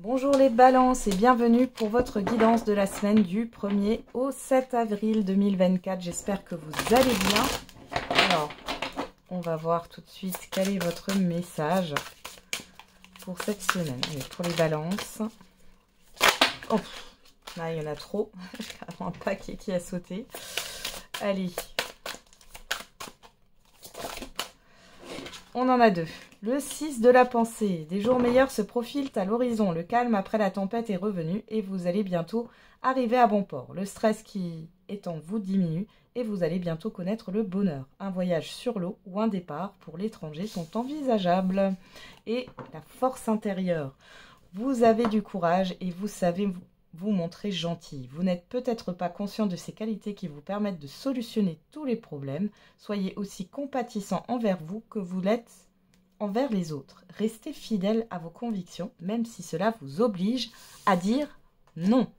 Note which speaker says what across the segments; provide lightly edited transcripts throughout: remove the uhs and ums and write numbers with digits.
Speaker 1: Bonjour les balances et bienvenue pour votre guidance de la semaine du 1er au 7 avril 2024. J'espère que vous allez bien. Alors, on va voir tout de suite quel est votre message pour cette semaine. Allez, pour les balances. Oh, là il y en a trop. J'ai carrément un paquet qui a sauté. Allez. On en a deux. Le 6 de la pensée. Des jours meilleurs se profilent à l'horizon. Le calme après la tempête est revenu et vous allez bientôt arriver à bon port. Le stress qui est en vous diminue et vous allez bientôt connaître le bonheur. Un voyage sur l'eau ou un départ pour l'étranger sont envisageables. Et la force intérieure. Vous avez du courage et vous savez vous montrer gentil. Vous n'êtes peut-être pas conscient de ces qualités qui vous permettent de solutionner tous les problèmes. Soyez aussi compatissant envers vous que vous l'êtes envers les autres. Restez fidèle à vos convictions, même si cela vous oblige à dire non.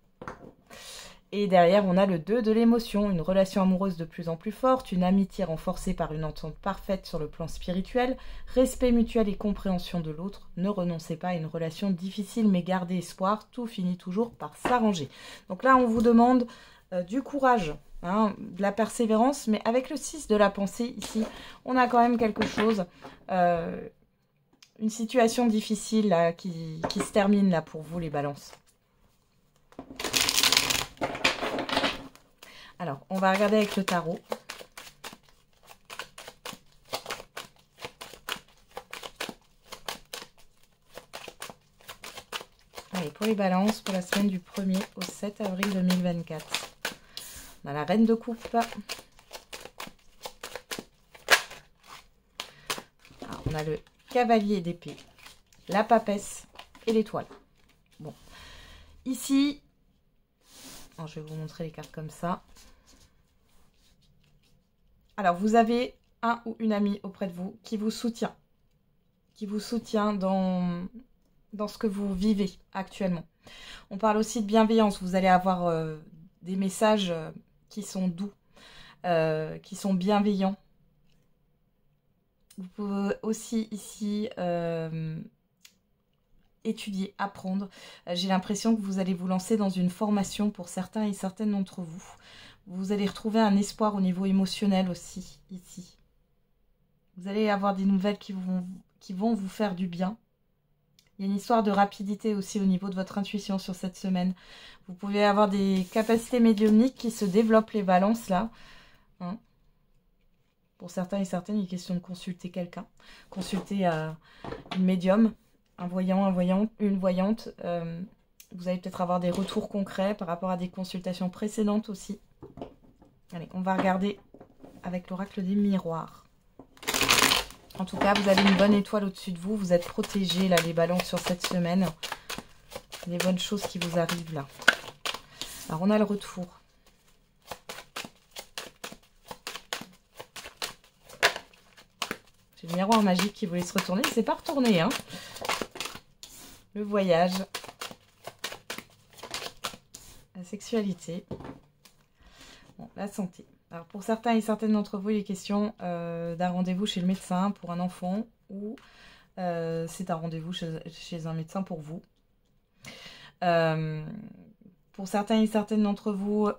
Speaker 1: Et derrière, on a le 2 de l'émotion, une relation amoureuse de plus en plus forte, une amitié renforcée par une entente parfaite sur le plan spirituel, respect mutuel et compréhension de l'autre. Ne renoncez pas à une relation difficile, mais gardez espoir, tout finit toujours par s'arranger. Donc là, on vous demande du courage, de la persévérance, mais avec le 6 de la pensée, ici, on a quand même quelque chose, une situation difficile là, qui se termine là pour vous les balances. Alors, on va regarder avec le tarot. Allez, pour les balances, pour la semaine du 1er au 7 avril 2024. On a la reine de coupe. Alors, on a le cavalier d'épée, la papesse et l'étoile. Bon, ici, alors, je vais vous montrer les cartes comme ça. Alors, vous avez un ou une amie auprès de vous qui vous soutient dans ce que vous vivez actuellement. On parle aussi de bienveillance. Vous allez avoir des messages qui sont doux, qui sont bienveillants. Vous pouvez aussi ici étudier, apprendre. J'ai l'impression que vous allez vous lancer dans une formation pour certains et certaines d'entre vous. Vous allez retrouver un espoir au niveau émotionnel aussi, ici. Vous allez avoir des nouvelles qui vont vous faire du bien. Il y a une histoire de rapidité aussi au niveau de votre intuition sur cette semaine. Vous pouvez avoir des capacités médiumniques qui se développent, les balances là. Pour certains et certaines, il est question de consulter quelqu'un. Consulter une médium, un voyant, une voyante. Vous allez peut-être avoir des retours concrets par rapport à des consultations précédentes aussi. Allez, on va regarder avec l'oracle des miroirs. En tout cas, vous avez une bonne étoile au-dessus de vous. Vous êtes protégés, là, les balances sur cette semaine. Des bonnes choses qui vous arrivent, là. Alors, on a le retour. J'ai le miroir magique qui voulait se retourner. Il ne s'est pas retourné, hein. Le voyage. La sexualité. Bon, la santé. Alors pour certains et certaines d'entre vous, il est question d'un rendez-vous chez le médecin pour un enfant ou c'est un rendez-vous chez un médecin pour vous. Pour certains et certaines d'entre vous,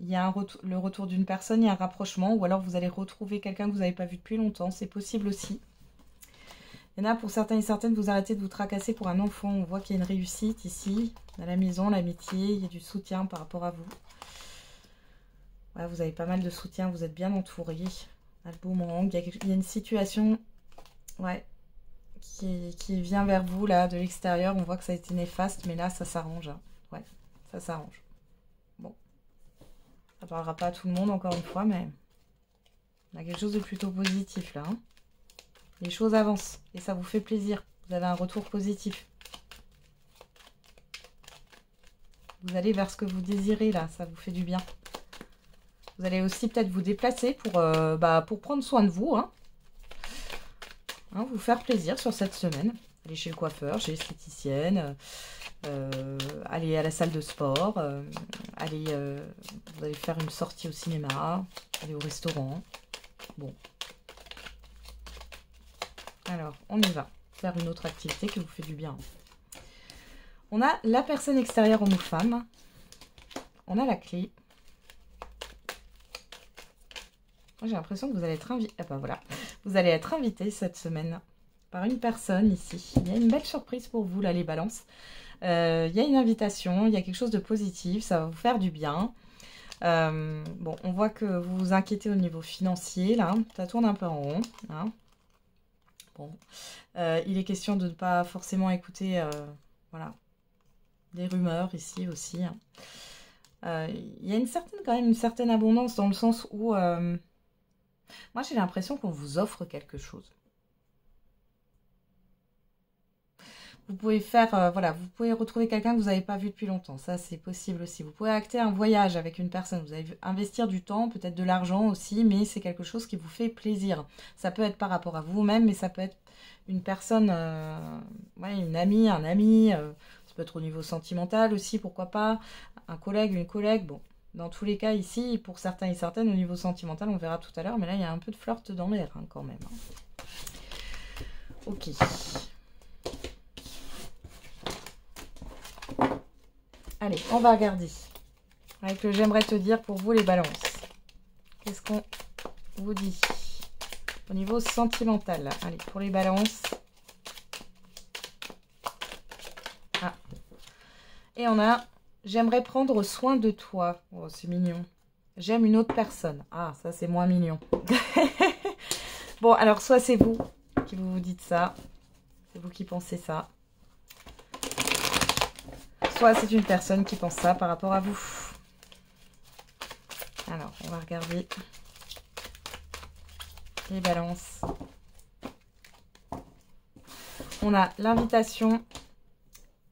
Speaker 1: il y a le retour d'une personne, il y a un rapprochement ou alors vous allez retrouver quelqu'un que vous n'avez pas vu depuis longtemps. C'est possible aussi. Il y en a pour certains et certaines, vous arrêtez de vous tracasser pour un enfant. On voit qu'il y a une réussite ici, à la maison, l'amitié, il y a du soutien par rapport à vous. Voilà, vous avez pas mal de soutien, vous êtes bien entouré. Un boomerang, il y a une situation qui vient vers vous là de l'extérieur. On voit que ça a été néfaste, mais là ça s'arrange. Hein. Ouais, ça s'arrange. Bon, ça parlera pas à tout le monde encore une fois, mais on a quelque chose de plutôt positif là. Hein. Les choses avancent et ça vous fait plaisir. Vous avez un retour positif. Vous allez vers ce que vous désirez là, ça vous fait du bien. Vous allez aussi peut-être vous déplacer pour prendre soin de vous. Vous faire plaisir sur cette semaine. Aller chez le coiffeur, chez l'esthéticienne, aller à la salle de sport, vous allez faire une sortie au cinéma, aller au restaurant. Bon. Alors, on y va. Faire une autre activité qui vous fait du bien. On a la personne extérieure homme ou femme. On a la clé. J'ai l'impression que vous allez être invité. Ah bah voilà. Vous allez être invité cette semaine par une personne ici. Il y a une belle surprise pour vous là, les balances. Il y a une invitation, il y a quelque chose de positif, ça va vous faire du bien. Bon, on voit que vous vous inquiétez au niveau financier là. Ça tourne un peu en rond. Hein. Bon. Il est question de ne pas forcément écouter voilà, des rumeurs ici aussi. Hein. Il y a quand même une certaine abondance dans le sens où moi j'ai l'impression qu'on vous offre quelque chose. Vous pouvez faire, voilà, vous pouvez retrouver quelqu'un que vous n'avez pas vu depuis longtemps. Ça, c'est possible aussi. Vous pouvez acter un voyage avec une personne. Vous allez investir du temps, peut-être de l'argent aussi, mais c'est quelque chose qui vous fait plaisir. Ça peut être par rapport à vous-même, mais ça peut être une personne, ouais, une amie, un ami. Ça peut être au niveau sentimental aussi, pourquoi pas. Un collègue, une collègue. Bon, dans tous les cas, ici, pour certains et certaines, au niveau sentimental, on verra tout à l'heure. Mais là, il y a un peu de flirt dans l'air hein, quand même. Hein. Ok. Allez, on va regarder. Avec le j'aimerais te dire pour vous les balances. Qu'est-ce qu'on vous dit au niveau sentimental? Allez, pour les balances. Ah. Et on a j'aimerais prendre soin de toi. Oh, c'est mignon. J'aime une autre personne. Ah, ça c'est moins mignon. Bon, alors soit c'est vous qui vous dites ça. C'est vous qui pensez ça. Soit c'est une personne qui pense ça par rapport à vous. Alors, on va regarder les balances. On a l'invitation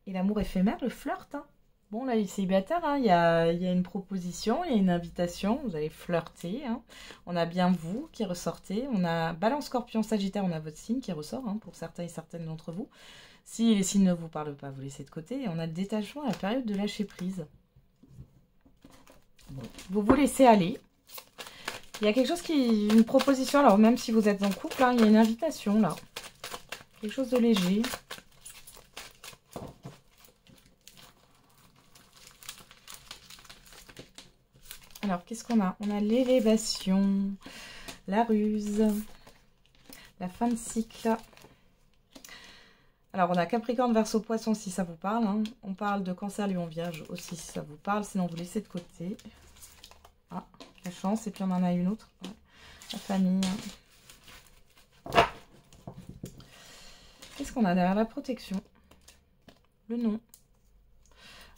Speaker 1: et l'amour éphémère, le flirt. Hein. Bon, là, il est célibataire. Hein. Il y a une proposition, il y a une invitation. Vous allez flirter. Hein. On a bien vous qui ressortez. On a Balance, Scorpion, Sagittaire. On a votre signe qui ressort hein, pour certains et certaines d'entre vous. Si les signes ne vous parlent pas, vous laissez de côté. Et on a le détachement à la période de lâcher prise. Bon. Vous vous laissez aller. Il y a quelque chose qui... Une proposition. Alors, même si vous êtes en couple, hein, il y a une invitation, là. Quelque chose de léger. Alors, qu'est-ce qu'on a? On a l'élévation, la ruse, la fin de cycle. Alors, on a Capricorne, Verseau, Poisson, si ça vous parle. Hein. On parle de Cancer, Lion, Vierge aussi, si ça vous parle. Sinon, vous laissez de côté. Ah, la chance. Et puis, on en a une autre. Ouais. La famille. Qu'est-ce qu'on a derrière la protection? Le nom.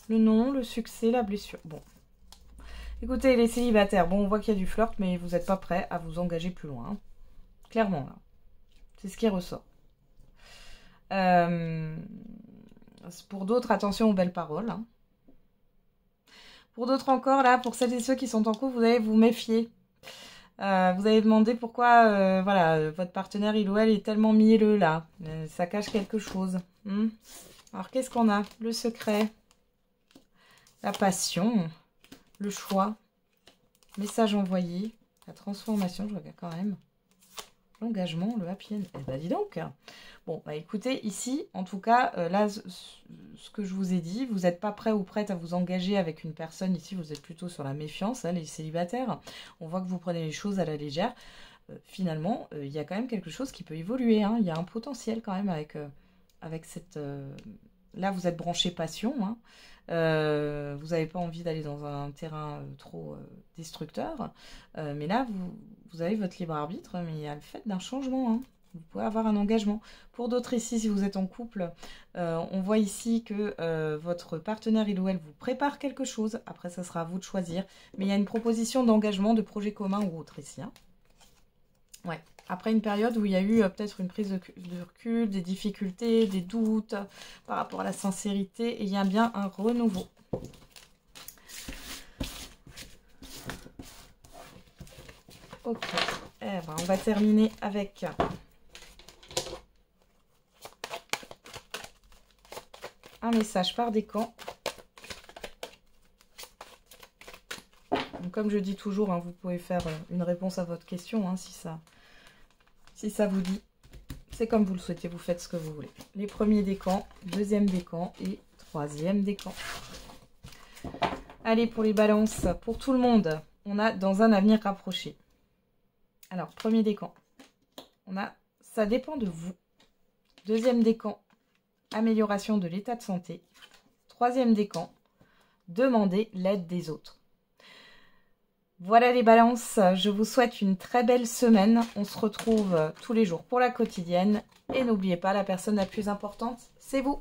Speaker 1: Le nom, le succès, la blessure. Bon. Écoutez, les célibataires, bon, on voit qu'il y a du flirt, mais vous n'êtes pas prêts à vous engager plus loin. Hein. Clairement, là. C'est ce qui ressort. Pour d'autres, attention aux belles paroles. Hein. Pour d'autres encore, là, pour celles et ceux qui sont en couple, vous allez vous méfier. Vous allez demander pourquoi voilà, votre partenaire, il ou elle, est tellement mielleux, là. Ça cache quelque chose. Alors, qu'est-ce qu'on a? Le secret. La passion. Le choix. Message envoyé. La transformation, je regarde quand même. L'engagement, le happy end. Eh ben, dis donc. Bon, bah écoutez, ici, en tout cas, là, ce que je vous ai dit, vous n'êtes pas prêt ou prête à vous engager avec une personne. Ici, vous êtes plutôt sur la méfiance, hein, les célibataires. On voit que vous prenez les choses à la légère. Finalement, il y a quand même quelque chose qui peut évoluer. Hein. Il y a un potentiel quand même avec cette... Là, vous êtes branché passion. Hein. Vous n'avez pas envie d'aller dans un terrain trop destructeur. Mais là, vous avez votre libre arbitre, mais il y a le fait d'un changement. Hein. Vous pouvez avoir un engagement. Pour d'autres ici, si vous êtes en couple, on voit ici que votre partenaire, il ou elle, vous prépare quelque chose. Après, ça sera à vous de choisir. Mais il y a une proposition d'engagement, de projet commun ou autre ici. Hein. Ouais. Après une période où il y a eu peut-être une prise de recul, des difficultés, des doutes par rapport à la sincérité. Et il y a bien un renouveau. Ok. Eh ben, on va terminer avec... un message par décan. Donc, comme je dis toujours, hein, vous pouvez faire une réponse à votre question hein, si ça vous dit. C'est comme vous le souhaitez, vous faites ce que vous voulez. Les premiers décans, deuxième décan et troisième décan. Allez, pour les balances, pour tout le monde, on a dans un avenir rapproché. Alors, premier décan, on a ça dépend de vous. Deuxième décan, amélioration de l'état de santé. Troisième décan, demandez l'aide des autres. Voilà les balances, je vous souhaite une très belle semaine. On se retrouve tous les jours pour la quotidienne. Et n'oubliez pas, la personne la plus importante, c'est vous.